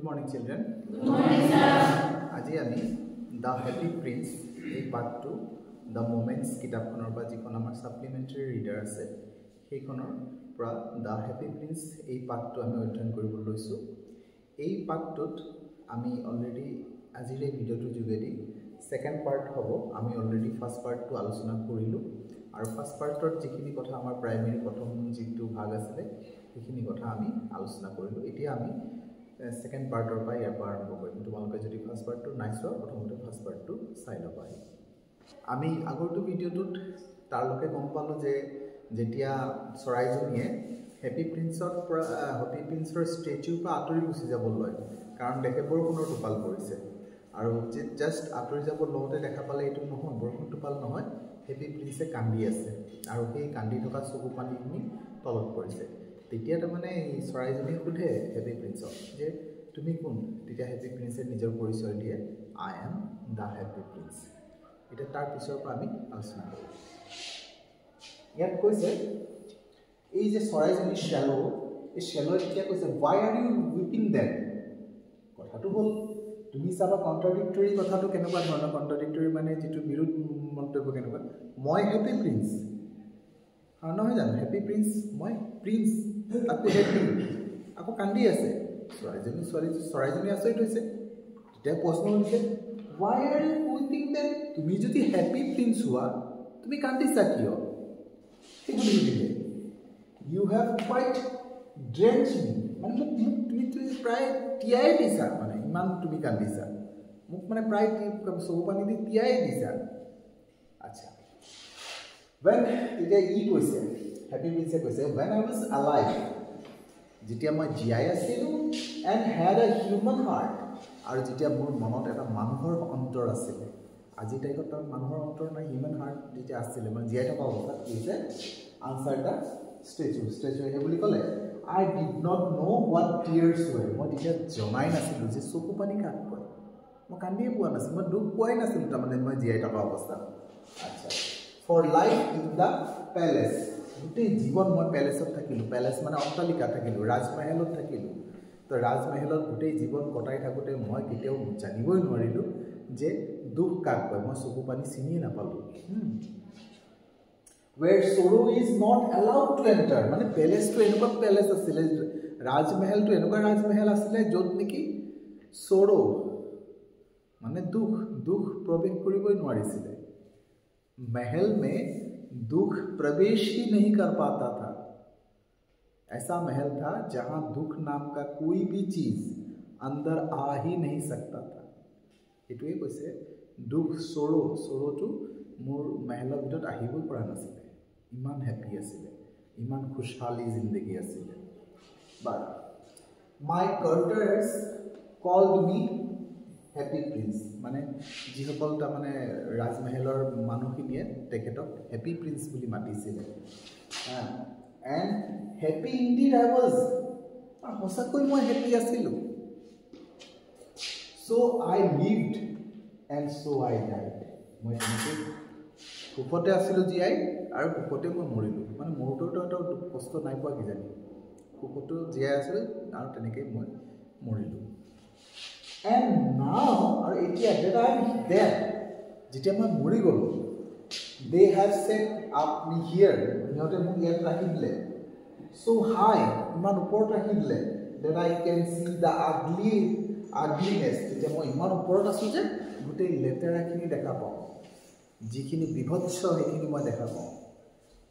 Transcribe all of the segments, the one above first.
morning, children. Good morning, sir. আজি আমি The Happy Prince এই পাঠটো The Moments কিতাপখনৰ পৰা যিখন আমাৰ সাপ্লিমেন্টাৰী ৰিডাৰ আছে সেইখনৰ পৰা The Happy Prince এই পাঠটো আমি অধ্যয়ন কৰিবলৈ লৈছো। এই পাঠটোত আমি অলৰেডি আজিৰ এই ভিডিওটো যোগেদি সেকেন্ড পাৰ্ট হ'ব। আমি অলৰেডি ফাৰ্স্ট পাৰ্টটো আলোচনা কৰিলো আৰু ফাৰ্স্ট পাৰ্টৰ যিখিনি কথা আমাৰ প্ৰাইমেৰী প্ৰথম যিটো ভাগ আছে সেইখিনি কথা আমি আলোচনা কৰিলো। এতিয়া আমি সেকেন্ড পাৰ্টৰ পৰা ইয়াৰ পৰা আৰম্ভ কৰিম। তোমালোকে যদি ফাৰ্স্ট পাৰ্টটো নাই চোৱা প্ৰথমতে ফাৰ্স্ট পাৰ্টটো চাই ল'বা। আমি আগৰটো ভিডিওটোত তাৰলৈকে গম পালো যে যেতিয়া চৰাইজনীয়ে হেপী প্ৰিন্সৰ ষ্টেচুৰ পৰা আঁতৰি গুচি যাব লয় কাৰণ দেখে বৰষুণৰ টোপাল পৰিছে আৰু জাষ্ট আঁতৰি যাব লওঁতে দেখা পালে এইটো নহয় বৰষুণ টোপাল নহয়, হেপী প্ৰিন্সে কান্দি আছে আৰু সেই কান্দি থকা চকু পানীখিনি তলত পৰিছে। তেতিয়া তাৰমানে এই চৰাইজনীয়ে সোধে হেপী প্ৰিন্সক যে তুমি কোন? তেতিয়া হেপী প্ৰিন্সে নিজৰ পৰিচয় দিয়ে, I am the happy prince. এতিয়া তাৰ পিছৰ পৰা আমি আলোচনা কৰিম। ইয়াত কৈছে এই যে চৰাইজনী শ্যালো, এই শ্যালোৱে এতিয়া কৈছে why are you weeping then? কথাটো হ'ল তুমি চাবা কন্ট্ৰাডিক্টৰী কথাটো কেনেকুৱা ধৰণৰ কন্ট্ৰাডিক্টৰী মানে যিটো বিৰোধ মন্তব্য কেনেকুৱা। মই হেপী প্ৰিন্স নহয় জানো, হেপী প্ৰিন্স মই প্ৰিন্স তাকো হেপী আকৌ কান্দি আছে। চৰাইজনী আচৰিত হৈছে। তেতিয়া প্ৰশ্ন হৈছে why are you weeping then? তুমি যদি হেপী প্ৰিন্স হোৱা তুমি কান্দিছা কিয়? সেইবুলি সুধিলে you have quite drenched me, মানে তুমি প্ৰায় তিয়াই দিছা, মানে ইমান তুমি কান্দিছা মোক মানে প্ৰায় চকু পানী দি তিয়াই দিছা। আচ্ছা when তেতিয়া ই কৈছে হেপী প্ৰিন্সে কৈছে when I was alive, যেতিয়া মই জীয়াই আছিলোঁ and had a human heart, আৰু যেতিয়া মোৰ মনত এটা মানুহৰ অন্তৰ আছিলে। আজিৰ তাৰিখত তাৰ মানুহৰ অন্তৰ নাই, হিউমেন হাৰ্ট যেতিয়া আছিলে মানে জীয়াই থকা অৱস্থাত কি হৈছে আনচাৰ দ্য ষ্টেচু সেই বুলি ক'লে I did not know what tears were, মই তেতিয়া জনাই নাছিলোঁ যে চকু পানী কাক কয়। মই কান্দিয়ে পোৱা নাছিলোঁ, মই দুখ পোৱাই নাছিলোঁ তাৰমানে মই জীয়াই থকা অৱস্থাত। আচ্ছা for life in the palace, গোটেই জীৱন মই পেলেচত থাকিলোঁ। পেলেচ মানে অট্টালিকা থাকিলোঁ, ৰাজমহলত থাকিলোঁ। তো ৰাজমহলত গোটেই জীৱন কটাই থাকোঁতে মই কেতিয়াও জানিবই নোৱাৰিলোঁ যে দুখ কাক কয়। মই চকু পানী চিনিয়ে নাপালোঁ। where sorrow is not allowed to enter, মানে পেলেচটো এনেকুৱা পেলেচ আছিলে, ৰাজমহলটো এনেকুৱা ৰাজমহল আছিলে য'ত নেকি sorrow মানে দুখ প্ৰৱেশ কৰিবই নোৱাৰিছিলে। महल में दुख प्रवेश ही नहीं कर पाता था। ऐसा महल था जहां दुख नाम का कोई भी चीज अंदर आ ही नहीं सकता था। এটোৱে কৈছে দুখ সৰোটো মোৰ महলৰ ভিতৰত আহিবই পৰা নাছিলে। ইমান হেপী আছিলে, ইমান খুশহালি জিন্দগী আছিলে। But my courtiers called me happy prince, মানে যিসকল তাৰমানে ৰাজমহলৰ মানুহখিনিয়ে তেখেতক হেপী প্ৰিন্স বুলি মাতিছিলে। And happy indeed I was, সঁচাকৈ মই হেপী আছিলোঁ। So' I lived and so' I died, মই তেনেকৈ সুখতে আছিলোঁ জীয়াই আৰু সুখতে মই মৰিলোঁ। মানে মৰোতেতো এটা দুখ কষ্ট নাই পোৱা কিজানি, সুখতো জীয়াই আছিলোঁ আৰু তেনেকৈ মই মৰিলোঁ। And now, আৰু এতিয়া that I am dead, যেতিয়া মই মৰি গ'লোঁ, they have set up me here, সিহঁতে মোক ইয়াত ৰাখি দিলে, so high, ইমান ওপৰত ৰাখি দিলে, that I can see the ugliness, যেতিয়া মই ইমান ওপৰত আছোঁ যে গোটেই লেতেৰাখিনি দেখা পাওঁ, যিখিনি বিভৎস সেইখিনি মই দেখা পাওঁ।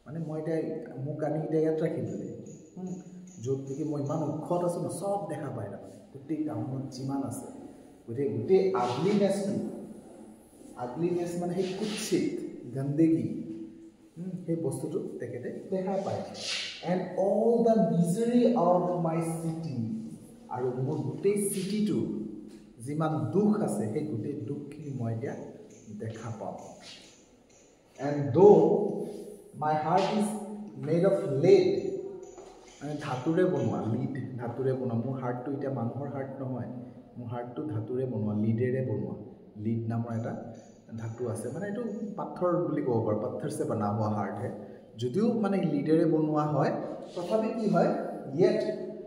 মানে মই এতিয়া মোক আনি এতিয়া ইয়াত ৰাখি দিলে, য'ত নেকি মই ইমান ওখত আছোঁ ন, চব দেখা পায় তাৰমানে গোটেই টাউনত যিমান আছে গোটেই আগলিনেছ মানে সেই কুৎসিত গন্দেগী সেই বস্তুটো তেখেতে দেখা পায়। And all the misery of my city, আৰু মোৰ গোটেই চিটিটো যিমান দুখ আছে সেই গোটেই দুখখিনি মই এতিয়া দেখা পাওঁ। And though my heart is made of lead, মানে ধাতুৰে বনোৱা, ধাতুৰে বনোৱা মোৰ হাৰ্টটো এতিয়া মানুহৰ হাৰ্ট নহয়, মোৰ হাৰ্টটো ধাতুৰে বনোৱা, লিডেৰে বনোৱা। লিড নামৰ এটা ধাতু আছে, মানে এইটো পাথৰ বুলি ক'ব পাৰোঁ, পাথৰছে বনা হোৱা হাৰ্টহে। যদিও মানে লিডেৰে বনোৱা হয় তথাপি কি হয়, yet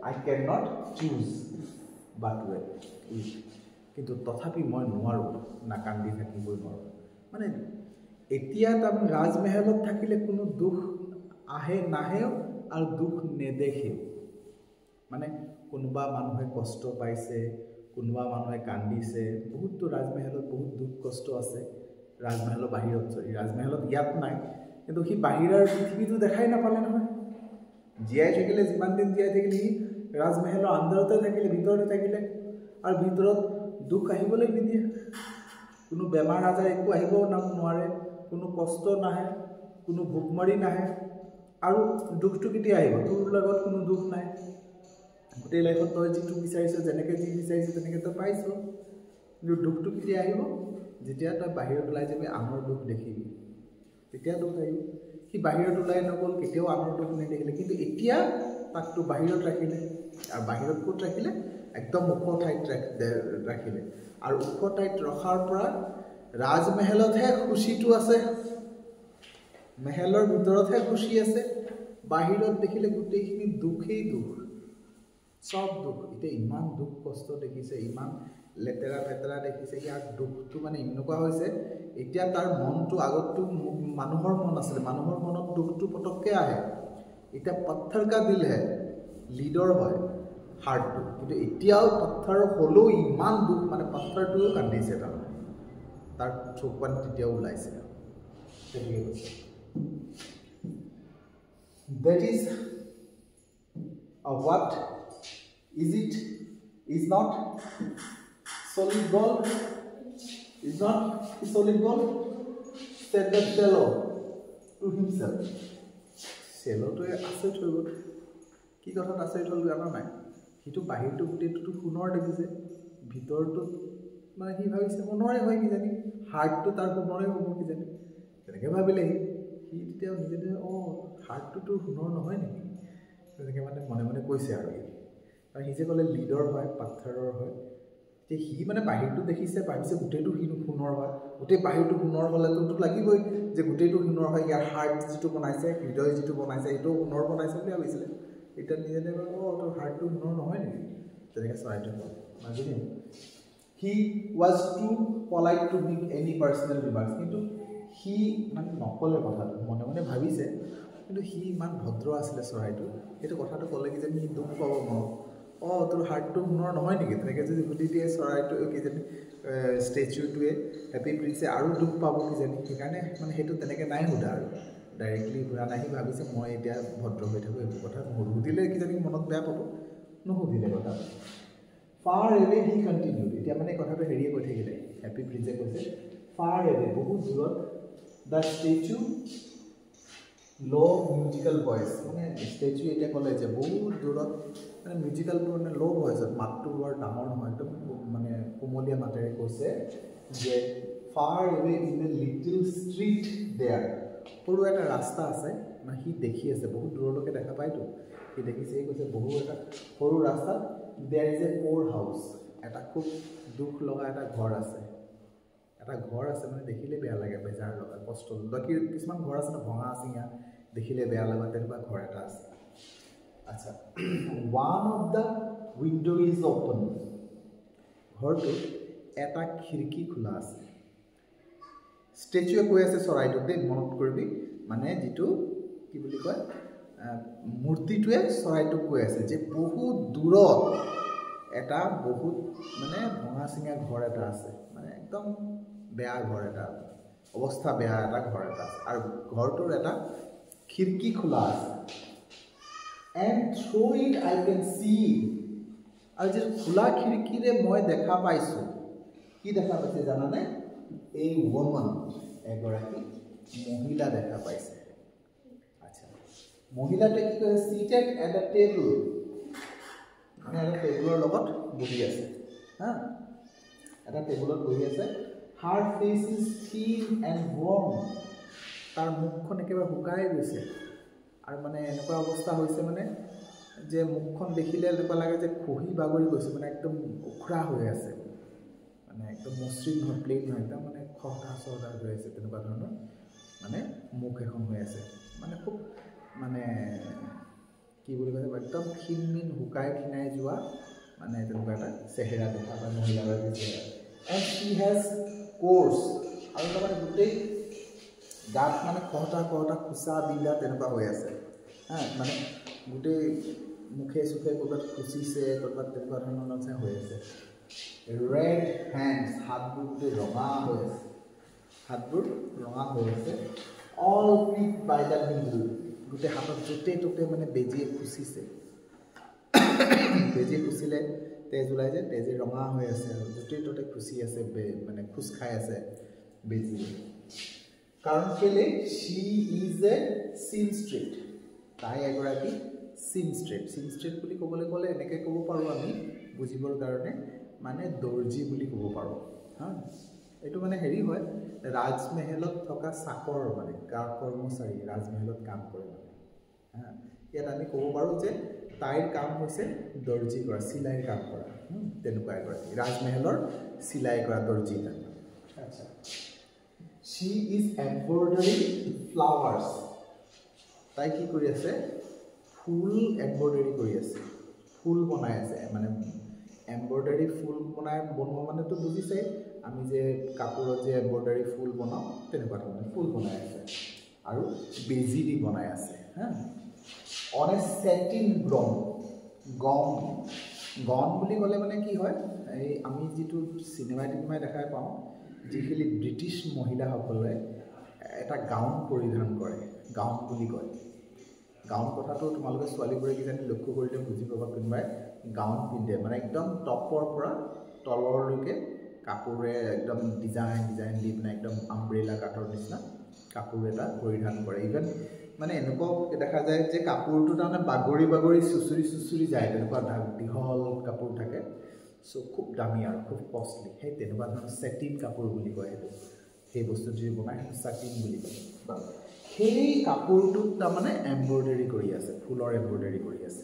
I can not choose but weep কিন্তু তথাপি মই নোৱাৰোঁ নাকান্দি থাকিবই নোৱাৰোঁ মানে এতিয়া তাৰমানে ৰাজমহলত থাকিলে কোনো দুখ আহে নাহেও আৰু দুখ নেদেখেও মানে কোনোবা মানুহে কষ্ট পাইছে কোনোবা মানুহে কান্দিছে বহুততো ৰাজমহলত বহুত দুখ কষ্ট আছে ৰাজমহলৰ বাহিৰত ৰাজমহলত ইয়াত নাই কিন্তু সি বাহিৰৰ পৃথিৱীটো দেখাই নাপালে নহয় জীয়াই থাকিলে যিমান দিন জীয়াই থাকিলে সি ৰাজমহলৰ আন্দাৰতে থাকিলে ভিতৰতে থাকিলে আৰু ভিতৰত দুখ আহিবলৈ নিদিয়ে কোনো বেমাৰ আজাৰ একো আহিব নোৱাৰে কোনো কষ্ট নাহে কোনো ভোকমাৰি নাহে আৰু দুখটো কেতিয়া আহিব তোৰ লগত কোনো দুখ নাই গোটেই লাইফত তই যিটো বিচাৰিছ যেনেকৈ যি বিচাৰিছ তেনেকৈ তই পাইছ কিন্তু দুখটো কেতিয়া আহিব যেতিয়া তই বাহিৰত ওলাই যাবি আনৰ দুখ দেখিবি তেতিয়া দুখ আহিব সি বাহিৰত ওলাই নগ'ল কেতিয়াও আনৰ দুখ নেদেখিলে কিন্তু এতিয়া তাকতো বাহিৰত ৰাখিলে আৰু বাহিৰত ক'ত ৰাখিলে একদম ওখ ঠাইত ৰাখিলে আৰু ওখ ঠাইত ৰখাৰ পৰা ৰাজমহলতহে খুচিটো আছে মহলৰ ভিতৰতহে খুচি আছে বাহিৰত দেখিলে গোটেইখিনি দুখেই দুখ সব দুখ এতিয়া ইমান দুখ কষ্ট দেখিছে ইমান লেতেৰা পেতেৰা দেখিছে ইয়াৰ দুখটো মানে এনেকুৱা হৈছে এতিয়া তাৰ মনটো আগতটো মানুহৰ মন আছিল মানুহৰ মনত দুখটো পটককৈ আহে এতিয়া পত্থৰ কা দিল হে লিডৰ হয় হাৰ্টটো কিন্তু এতিয়াও পত্থৰ হ'লেও ইমান দুখ মানে পত্থৰটোও কান্দিছে তাৰ চকুপানী তেতিয়াও ওলাইছে তেনেকৈ কৈছে that is what is it is not solid gold is not solid gold said the fellow to himself fellow to asset হৈ গ'ল কি কথাত asset হ'ল জানা নাই হিটো বাহিৰটো গোটেইটো সোণৰ দেখিছে ভিতৰটো মানে সি ভাবিছে সোণৰে হয় কি জানি হাৰ্টটো তাৰ সোণৰে হ'ব কি জানি তেনেকৈ ভাবিলে সি তেতিয়া নিজে হাৰ্টটোতো সোণৰ নহয় নেকি তেনেকৈ মানে মনে মনে কৈছে আৰু সি যে ক'লে লিডৰ হয় পাথৰৰ হয় যে সি মানে বাহিৰটো দেখিছে ভাবিছে গোটেইটো সি সোণৰ হয় গোটেই বাহিৰটো সোণৰ হ'লেতো লাগিবই যে গোটেইটো সোণৰ হয় ইয়াৰ হাৰ্ট যিটো বনাইছে হৃদয় যিটো বনাইছে এইটোও সোণৰ বনাইছে বুলি ভাবিছিলে এতিয়া নিজে তোৰ হাৰ্টটো সোণৰ নহয় নেকি তেনেকৈ চৰাইটো কয় মাজুলি he was too polite to make any personal remarks কিন্তু সি মানে নক'লে কথাটো মনে মনে ভাবিছে কিন্তু সি ইমান ভদ্ৰ আছিলে চৰাইটো সেইটো কথাটো ক'লে কি যে সি দুখ পাব মনত তোৰ হাৰ্টটো সোণৰ নহয় নেকি তেনেকৈ যদি সুধি দিয়ে চৰাইটো কিজানি ষ্টেচুটোৱে হেপী প্ৰিন্সে আৰু দুখ পাব কিজানি সেইকাৰণে মানে সেইটো তেনেকৈ নাই সোধা আৰু ডাইৰেক্টলি ঘূৰা নাই সি ভাবিছে মই এতিয়া ভদ্ৰ হৈ থাকোঁ এইটো কথা নুসুধিলে কিজানি মনত বেয়া পাব নুসুধিলে কথাটো ফাৰ এৱে হি কণ্টিনিউড এতিয়া মানে কথাটো হেৰিয়ে কৈ থাকিলে হেপী প্ৰিন্সে কৈছে ফাৰ এৱে বহুত দূৰত দ্য ষ্টেচু ল' মিউজিকেল ভইচ মানে ষ্টেচু এতিয়া ক'লে যে বহুত দূৰত মানে মিউজিকেল মানে ল' ভইচত মাতটো বৰ ডাঙৰ নহয় একদম মানে কোমলীয়া মাতেৰে কৈছে যে far away in a little street there সৰু এটা ৰাস্তা আছে মানে সি দেখি আছে বহুত দূৰলৈকে দেখা পায়তো সি দেখিছে সি কৈছে বহু এটা সৰু ৰাস্তাত there is a poor house এটা খুব দুখ লগা এটা ঘৰ আছে মানে দেখিলে বেয়া লাগে বেজাৰ লগা কষ্ট বাকী কিছুমান ঘৰ আছে ন ভঙা চিঙা দেখিলে বেয়া লগা তেনেকুৱা ঘৰ এটা আছে আচ্ছা one of the window' is open ঘৰটোত এটা খিৰিকী খোলা আছে ষ্টেচুৱে কৈ আছে চৰাইটোক দেই মনত কৰিবি মানে যিটো কি বুলি কয় মূৰ্তিটোৱে চৰাইটোক কৈ আছে যে বহুত দূৰত এটা বহুত মানে ভঙা চিঙা ঘৰ এটা আছে মানে একদম বেয়া ঘৰ এটা অৱস্থা বেয়া এটা ঘৰ এটা আছে আৰু ঘৰটোৰ এটা খিৰিকী খোলা আছে and through it I can see আৰু যে খোলা খিৰিকীৰে মই দেখা পাইছোঁ কি দেখা পাইছে জানানে এই ওমান এগৰাকী মহিলা দেখা পাইছে আচ্ছা মহিলাটোৱে কি কৈছে চিটেড এট এ টেবুল মানে এটা টেবুলৰ লগত বহি আছে হা এটা টেবুলত বহি আছে হাৰ ফেচ ইজ থিন এণ্ড ৱাৰ্ম তাৰ মুখখন একেবাৰে শুকাই গৈছে আৰু মানে এনেকুৱা অৱস্থা হৈছে মানে যে মুখখন দেখিলে এনেকুৱা লাগে যে খহি বাগৰি গৈছে মানে একদম উখৰা হৈ আছে মানে একদম মসৃণ নহয় প্লেইন নহয় একদম মানে খহটা চহটা হৈ আছে তেনেকুৱা ধৰণৰ মানে মুখ এখন হৈ আছে মানে খুব মানে কি বুলি কয় একদম ক্ষীণমিন শুকাই ক্ষীণাই যোৱা মানে তেনেকুৱা এটা চেহেৰা দেখা পায় মহিলাগৰাকীৰ চেহেৰা এণ্ড হি হেজ কোৰ্চ আৰু তাৰমানে গোটেই গাত মানে কহটা খুচা বিন্ধা তেনেকুৱা হৈ আছে মানে গোটেই মুখে চুখে ক'ৰবাত খুচিছে ক'ৰবাত তেনেকুৱা ধৰণৰ নিচিনা হৈ আছে ৰেড হেণ্ডছ হাতবোৰ গোটেই ৰঙা হৈ আছে all prick by the needle গোটেই হাতত য'তে ত'তে মানে বেজীয়ে খুচিছে বেজী খুচিলে তেজ ওলাই যে তেজে ৰঙা হৈ আছে আৰু য'তে ত'তে খুচি আছে মানে খোজ খাই আছে বেজী কাৰণ কেলে शी ইজ এ সিমষ্ট্ৰেট তাই এগৰাকী সিমষ্ট্ৰেট বুলি ক'বলৈ গ'লে এনেকৈ ক'ব পাৰোঁ আমি বুজিবৰ কাৰণে মানে দৰ্জী বুলি ক'ব পাৰোঁ এইটো মানে হেৰি হয় ৰাজমহলত থকা চাকৰ মানে কৰ্মচাৰী ৰাজমহলত কাম কৰে মানে ইয়াত আমি ক'ব পাৰোঁ যে তাইৰ কাম হৈছে দৰ্জী কৰা চিলাইৰ কাম কৰা তেনেকুৱা এগৰাকী ৰাজমহলৰ চিলাই কৰা দৰ্জী আচ্ছা शी ইজ এম্ব্ৰইডাৰিং ফ্লাৱাৰ্ছ তাই কি কৰি আছে ফুল এম্ব্ৰইডাৰি কৰি আছে ফুল বনাই আছে মানে এম্ব্ৰইডাৰি ফুল বনোৱা মানেতো বুজিছে আমি যে কাপোৰত যে এম্ব্ৰইডাৰি ফুল বনাওঁ তেনেকুৱা ধৰণে ফুল বনাই আছে আৰু বেজি দি বনাই আছে অন এ সেটিন গন বুলি ক'লে মানে কি হয় এই আমি যিটো চিনেমাই দেখাই পাওঁ যিখিনি ব্ৰিটিছ মহিলাসকলে এটা গাউন পৰিধান কৰে গাউন বুলি কয় গাউন কথাটো তোমালোকে ছোৱালীবোৰে কিজানি লক্ষ্য কৰিলে বুজি পাবা কোনোবাই গাউন পিন্ধে মানে একদম টপৰ পৰা তলৰলৈকে কাপোৰে একদম ডিজাইন দি মানে একদম আমব্ৰেলা কাটৰ নিচিনা কাপোৰ এটা পৰিধান কৰে ইভেন মানে এনেকুৱাও দেখা যায় যে কাপোৰটো তাৰমানে বাগৰি চুচুৰি যায় তেনেকুৱা দীঘল কাপোৰ থাকে চ' খুব দামী আৰু খুব কষ্টলি সেই তেনেকুৱা ধৰণৰ চেটিন কাপোৰ বুলি কয় সেইটো সেই বস্তুটো যি বনায় সেইটো চেটিন বুলি কয় সেই কাপোৰটোত তাৰমানে এম্ব্ৰইডাৰি কৰি আছে ফুলৰ এম্ব্ৰইডাৰি কৰি আছে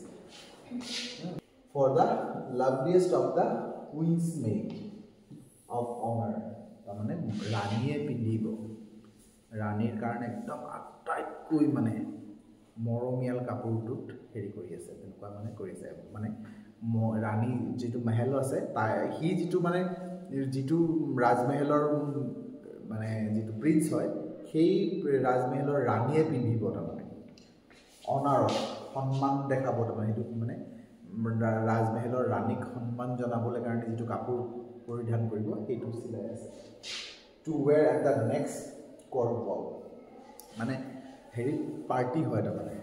for the loveliest of the queen's maid of honour তাৰমানে ৰাণীয়ে পিন্ধিব ৰাণীৰ কাৰণে একদম আটাইতকৈ মানে মৰমীয়াল কাপোৰটোত হেৰি কৰি আছে তেনেকুৱা মানে কৰিছে মানে ৰাণী যিটো মহল আছে সি যিটো ৰাজমহলৰ মানে যিটো প্ৰিন্স হয় সেই ৰাজমহলৰ ৰাণীয়ে পিন্ধিব তাৰমানে অনাৰত সন্মান দেখাব তাৰমানে সেইটো মানে ৰাজমহলৰ ৰাণীক সন্মান জনাবলৈ কাৰণে যিটো কাপোৰ পৰিধান কৰিব সেইটো চিলাই আছে to wear at the next court ball মানে হেৰি পাৰ্টি হয় তাৰমানে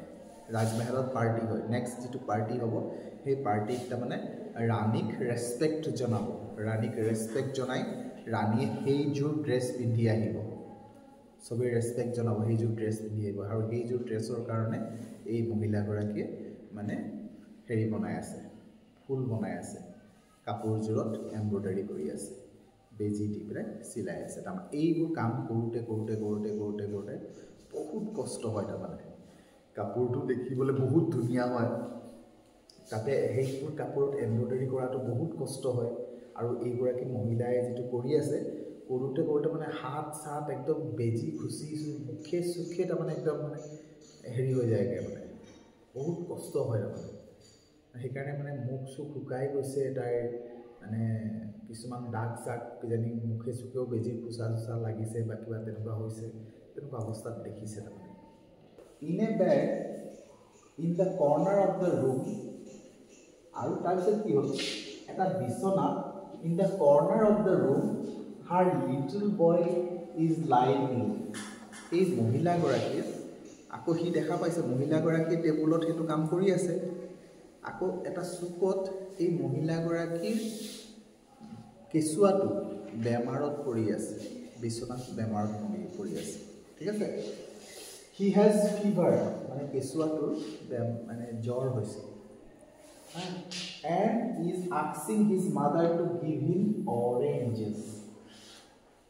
ৰাজমহলত পাৰ্টি হয় নেক্সট যিটো পাৰ্টি হ'ব সেই পাৰ্টিক তাৰমানে ৰাণীক ৰেচপেক্ট জনাব ৰাণীক ৰেচপেক্ট জনাই ৰাণীয়ে সেইযোৰ ড্ৰেছ পিন্ধি আহিব চবেই ৰেচপেক্ট জনাব সেইযোৰ ড্ৰেছ পিন্ধি আহিব আৰু সেইযোৰ ড্ৰেছৰ কাৰণে এই মহিলাগৰাকীয়ে মানে হেৰি বনাই আছে ফুল বনাই আছে কাপোৰযোৰত এম্ব্ৰইডাৰি কৰি আছে বেজি দি পেলাই চিলাই আছে তাৰমানে এইবোৰ কাম কৰোঁতে বহুত কষ্ট হয় তাৰমানে কাপোৰটো দেখিবলৈ বহুত ধুনীয়া হয় তাতে সেইবোৰ কাপোৰত এম্ব্ৰইডাৰি কৰাটো বহুত কষ্ট হয় আৰু এইগৰাকী মহিলাই যিটো কৰি আছে কৰোঁতে মানে হাত চাত একদম বেজি খুচি মুখে চুখে তাৰমানে একদম মানে হেৰি হৈ যায়গৈ মানে বহুত কষ্ট হয় তাৰমানে সেইকাৰণে মানে মুখ চুখ শুকাই গৈছে তাইৰ মানে কিছুমান দাগ চাগ কিজানি মুখে চুকেও বেজি খুচা লাগিছে বা কিবা তেনেকুৱা হৈছে তেনেকুৱা অৱস্থাত দেখিছে তাৰমানে in a bed in the কৰ্নাৰ of the room আৰু তাৰপিছত কি হ'ল এটা বিচনা in the কৰ্নাৰ of the room her little boy is lying এই মহিলাগৰাকীয়ে আকৌ সি দেখা পাইছে মহিলাগৰাকীয়ে টেবুলত সেইটো কাম কৰি আছে আকৌ এটা চুকত এই মহিলাগৰাকীৰ কেঁচুৱাটো বেমাৰত পৰি আছে বিচনাত বেমাৰত পৰি আছে ঠিক আছে হি হেজ ফিভাৰ মানে কেঁচুৱাটোৰ মানে জ্বৰ হৈছে and is asking his mother to give him oranges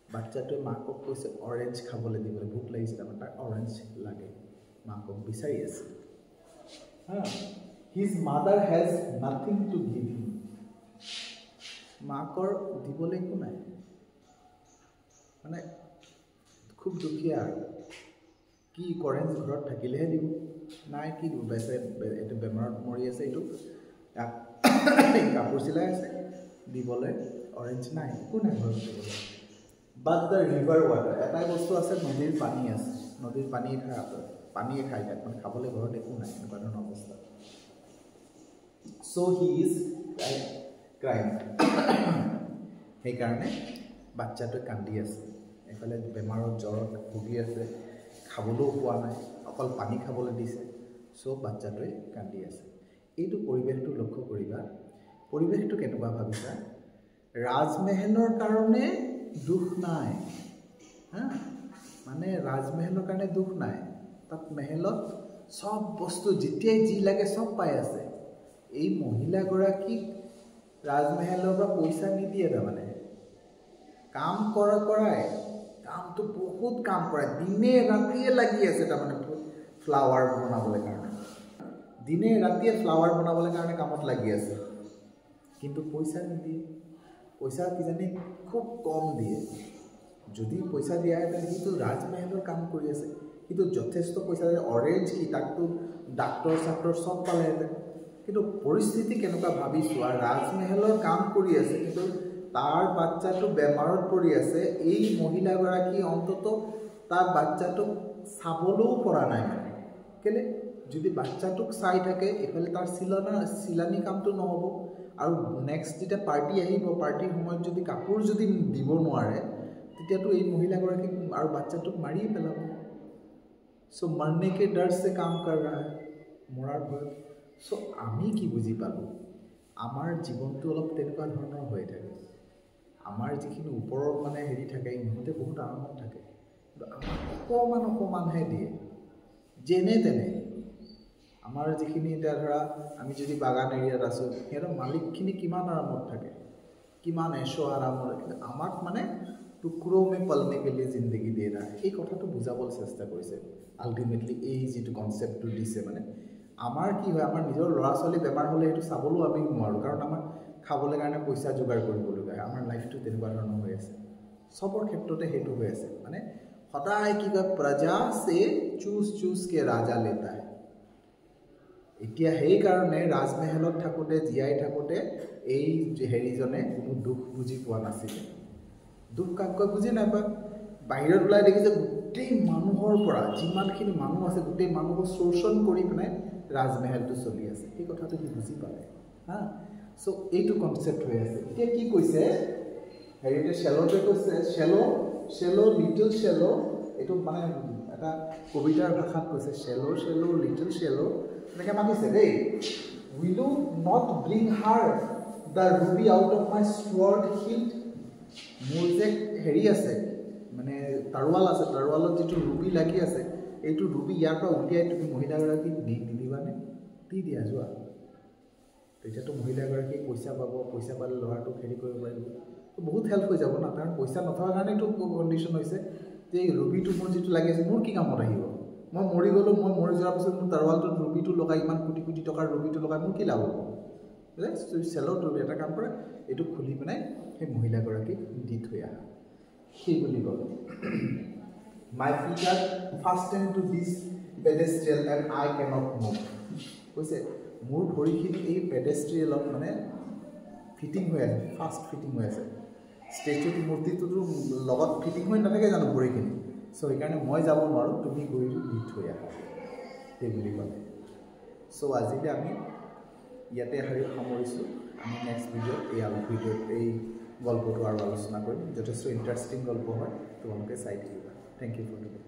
বাচ্চাটোৱে মাকক কৈছে অৰেঞ্জ খাবলৈ দিবলৈ ভোক লাগিছে তাৰমানে তাক অৰেঞ্জ লাগে মাকক বিচাৰি আছে his mother has nothing to give him মাকৰ দিবলৈ একো নাই মানে খুব দুখীয়া আৰু কি অৰেঞ্জ ঘৰত থাকিলেহে দিব নাই কি দিব বেমাৰত মৰি আছে এইটো কাপোৰ চিলাই আছে দিবলৈ অৰেঞ্জ নাই একো নাই ঘৰত দিবলৈ বাট দ্য ৰিভাৰ ৱাটাৰ এটাই বস্তু আছে নদীৰ পানী আছে নদীৰ পানীয়ে খাই তাত মানে খাবলৈ ঘৰত একো নাই এনেকুৱা ধৰণৰ অৱস্থা চ' হি ইজ ক্ৰাইম সেইকাৰণে বাচ্চাটোৱে কান্দি আছে এফালে বেমাৰত জ্বৰত ভুগি আছে খাবলৈও পোৱা নাই অকল পানী খাবলৈ দিছে চ' বাচ্চাটোৱে কান্দি আছে এইটো পৰিৱেশটো লক্ষ্য কৰিবা পৰিৱেশটো কেনেকুৱা ভাবিছা ৰাজমহলৰ কাৰণে দুখ নাই হা মানে ৰাজমহলৰ কাৰণে দুখ নাই তাত মহলত সব বস্তু যেতিয়াই যি লাগে সব পাই আছে এই মহিলাগৰাকীক ৰাজমহলৰ পৰা পইচা নিদিয়ে তাৰমানে কাম কৰাই কামটো বহুত কাম কৰে দিনে ৰাতিয়ে লাগি আছে তাৰমানে ফ্লাৱাৰ বনাবলৈ কাৰণে দিনে ৰাতিয়ে ফ্লাৱাৰ বনাবলৈ কাৰণে কামত লাগি আছে কিন্তু পইচা নিদিয়ে পইচা কিজানি খুব কম দিয়ে যদি পইচা দিয়া হেঁতেন সিটো ৰাজমহলৰ কাম কৰি আছে কিন্তু যথেষ্ট পইচা দিয়ে অৰেঞ্জ কি তাকতো ডাক্তৰ চব পালেহেঁতেন কিন্তু পৰিস্থিতি কেনেকুৱা ভাবি চোৱা ৰাজমহলৰ কাম কৰি আছে কিন্তু তাৰ বাচ্চাটো বেমাৰত পৰি আছে এই মহিলাগৰাকী অন্তত তাৰ বাচ্চাটোক চাবলৈও পৰা নাই মানে কেলে যদি বাচ্চাটোক চাই থাকে এফালে তাৰ চিলানি কামটো নহ'ব আৰু নেক্সট যেতিয়া পাৰ্টি আহিব পাৰ্টিৰ সময়ত যদি কাপোৰ যদি দিব নোৱাৰে তেতিয়াতো এই মহিলাগৰাকীক আৰু বাচ্চাটোক মাৰিয়ে পেলাব চ' মৰনে কে ডৰ से কাম কৰ ৰহা है মৰাৰ ভয়ত চ' আমি কি বুজি পালোঁ আমাৰ জীৱনটো অলপ তেনেকুৱা ধৰণৰ হৈ থাকে আমাৰ যিখিনি ওপৰত মানে হেৰি থাকে ইহঁতে বহুত আৰামত থাকে কিন্তু আমাক অকণমানহে দিয়ে যেনে তেনে আমাৰ যিখিনি এতিয়া ধৰা আমি যদি বাগান এৰিয়াত আছোঁ সিহঁতৰ মালিকখিনি কিমান আৰামত থাকে কিমান এশো আৰামৰ কিন্তু আমাক মানে টুকুৰো মে পলনে কে লিয়ে জিন্দগী দিয়ে না এই কথাটো বুজাবলৈ চেষ্টা কৰিছে আল্টিমেটলি এই যিটো কনচেপ্টটো দিছে মানে আমাৰ কি হয় আমাৰ নিজৰ ল'ৰা ছোৱালী বেমাৰ হ'লে সেইটো চাবলৈও আমি নোৱাৰোঁ কাৰণ আমাৰ খাবলৈ কাৰণে পইচা যোগাৰ কৰিবলগীয়া আমাৰ লাইফটো তেনেকুৱা ধৰণৰ হৈ আছে চবৰ ক্ষেত্ৰতে সেইটো হৈ আছে মানে সদায় কি কয় প্ৰজা সে চুজ কে ৰাজা লেতা হে এতিয়া সেইকাৰণে ৰাজমহলত থাকোঁতে জীয়াই থাকোঁতে এই হেৰিজনে কোনো দুখ বুজি পোৱা নাছিলে দুখ কাকৈ বুজি নাপায় বাহিৰত ওলাই দেখিছে গোটেই মানুহৰ পৰা যিমানখিনি মানুহ আছে গোটেই মানুহক শোষণ কৰি পেলাই ৰাজমহলটো চলি আছে এই কথাটো সি বুজি পালে হা চ' এইটো কনচেপ্ট হৈ আছে এতিয়া কি কৈছে হেৰিতে শ্বেলতে কৈছে শ্বেলো লিটল শ্বেলো এইটো মানে এটা কবিতাৰ ভাষাত কৈছে শ্বেলো লিটল শ্বেলো এনেকৈ মাতিছে দেই will you not bring her the ruby out of my sword hilt মোৰ যে হেৰি আছে মানে তাৰোৱাল আছে তাৰোৱালত যিটো ৰুবি লাগি আছে এইটো ৰুবি ইয়াৰ পৰা উলিয়াই তুমি মহিলাগৰাকীক নিদিবানে দি দিয়া যোৱা তেতিয়াতো মহিলাগৰাকীক পইচা পাব পইচা পালে ল'ৰাটোক হেৰি কৰিব পাৰিব বহুত হেল্প হৈ যাব না কাৰণ পইচা নথকাৰ কাৰণেতো কণ্ডিশ্যন হৈছে যে এই ৰুবিটো মোৰ যিটো লাগি আছে মোৰ কি কামত আহিব মই মৰি গ'লোঁ মই মৰি যোৱাৰ পিছত মোৰ তাৰোৱালটোত ৰুবিটো লগাই ইমান কোটি টকাৰ ৰুবিটো লগাই মোৰ কি লাভ হ'ব বোলে চেলত ৰুবি এটা কাম কৰে এইটো খুলি পেলাই সেই মহিলাগৰাকীক দি থৈ আহা সেই বুলি ক'লে my feet are fastened to this pedestal and I cannot move কৈছে মোৰ ভৰিখিনি এই পেডেষ্ট্ৰিয়েলত মানে ফিটিং হৈ আছে ফাষ্ট ফিটিং হৈ আছে ষ্টেচুটো মূৰ্তিটোতো লগত ফিটিং হৈ নাথাকে জানো ভৰিখিনি চ' সেইকাৰণে মই যাব নোৱাৰোঁ তুমি গৈ দি থৈ আহা সেই বুলি ক'লে চ' আজিলৈ আমি ইয়াতে সামৰিছোঁ আমি নেক্সট ভিডিঅ'ত এই গল্পটো আৰু আলোচনা কৰিম যথেষ্ট ইণ্টাৰেষ্টিং গল্প হয় তোমালোকে চাই থাকিবা থেংক ইউ ফৰ টুডে